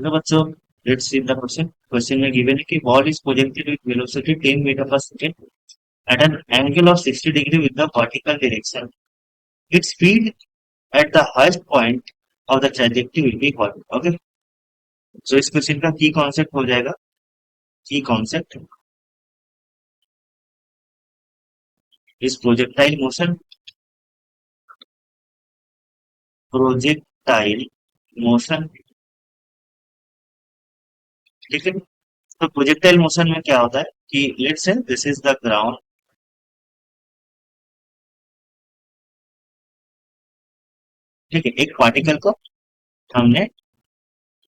Hello बच्चों, let's see the question. Question में given है कि ball is projected with velocity 10 metre per second at an angle of 60 degree with the vertical direction. Its speed at the highest point of the trajectory will be what? Okay, so इस question का की concept हो जाएगा। की concept is projectile motion. Projectile motion, ठीक है। तो projectile motion में क्या होता है कि let's say this is the ground, ठीक है। एक पार्टिकल को हमने,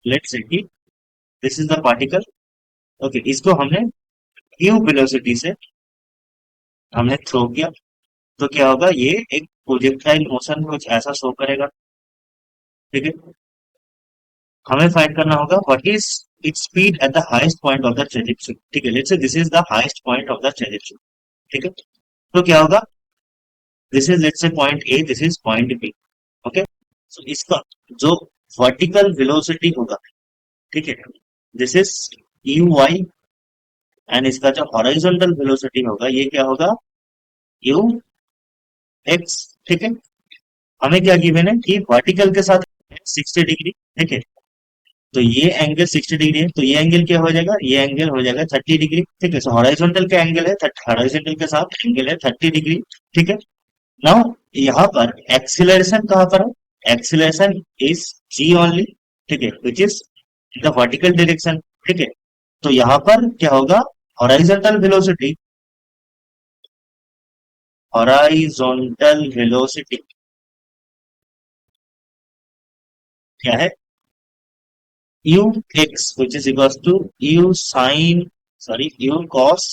लेट्स से कि this is the particle, okay, इसको हमने u वेलोसिटी से हमने थ्रो किया, तो क्या होगा, ये एक प्रोजेक्टाइल मोशन कुछ ऐसा शो करेगा, ठीक है। हमें फाइंड करना होगा what is its speed at the highest point of the trajectory, ठीक है। Let's say this is the highest point of the trajectory, ठीक है। तो क्या होगा, this is let's say point A, this is point B, okay. So इसका जो vertical velocity होगा, ठीक है, this is U Y, and इसका जो हॉरिजॉन्टल वेलोसिटी होगा ये क्या होगा, यू एक्स, ठीक है। हमें क्या गिवन है कि वर्टिकल के साथ 60 डिग्री, ठीक है। तो ये एंगल 60 डिग्री है, तो ये एंगल क्या हो जाएगा, ये एंगल हो जाएगा 30 डिग्री, ठीक है। सो हॉरिजॉन्टल का एंगल है, हॉरिजॉन्टल के साथ एंगल है 30 डिग्री, ठीक है। नाउ यहाँ पर एक्सीलरेशन कहाँ पर है, एक्सीलरेशन इज जी ओनली, ठीक है, which is the vertical direction, ठीक है। तो यहाँ पर क्या होगा, हॉरिजॉन्टल वेलोसिटी, हॉरिजॉन्टल वेलोसिटी क्या है, u x which is equals to u sin, sorry, u cos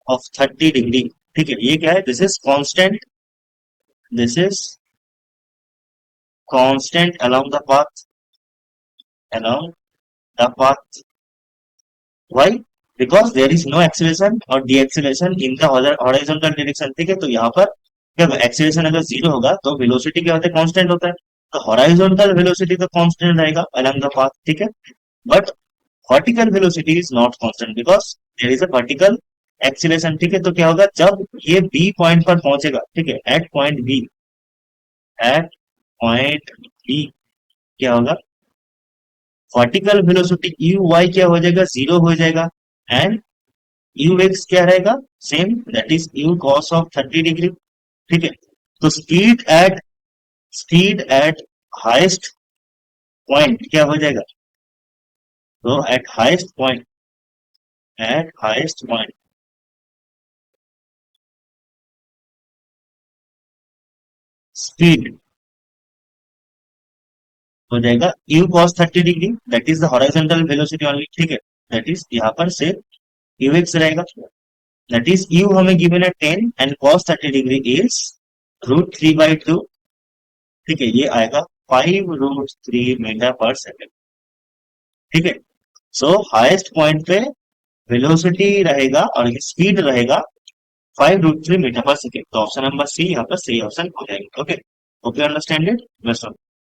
of 30 degree, ठीक है। ये क्या है, this is constant, this is constant along the path, along the path, why, because there is no acceleration or deceleration in the horizontal direction, ठीक है। तो यहाँ पर जब एक्सीलरेशन अगर जीरो होगा तो वेलोसिटी क्या होता है, कांस्टेंट होता है। तो हॉरिजॉन्टल वेलोसिटी तो कांस्टेंट रहेगा along the path, ठीक है। But vertical velocity is not constant because there is a vertical acceleration, ठीक है। तो क्या होगा, जब ये बी पॉइंट पर पहुंचेगा, ठीक है, at point B, at point B क्या होगा, वर्टिकल वेलोसिटी यू वाई क्या हो जाएगा, जीरो हो जाएगा, एंड यू एक्स क्या रहेगा, same, that is you cos of 30 degree, ठीक है। तो स्पीड एट हाईएस्ट पॉइंट क्या हो जाएगा, तो एट हाईएस्ट पॉइंट स्पीड हो जाएगा u cos 30 degree, that is the horizontal velocity only, ठीक है। दैट इज यहाँ पर से यू एक्स रहेगा, दैट इज u हमें गिवन है 10 एंड cos 30 डिग्री इज √3/2, ठीक है। ये आएगा 5√3 मीटर पर सेकेंड, ठीक है। सो हाईएस्ट पॉइंट पे वेलोसिटी रहेगा और स्पीड रहेगा 5√3 मीटर पर सेकेंड। तो ऑप्शन नंबर सी यहाँ पर सही ऑप्शन हो जाएगा, ओके। Okay, understand it.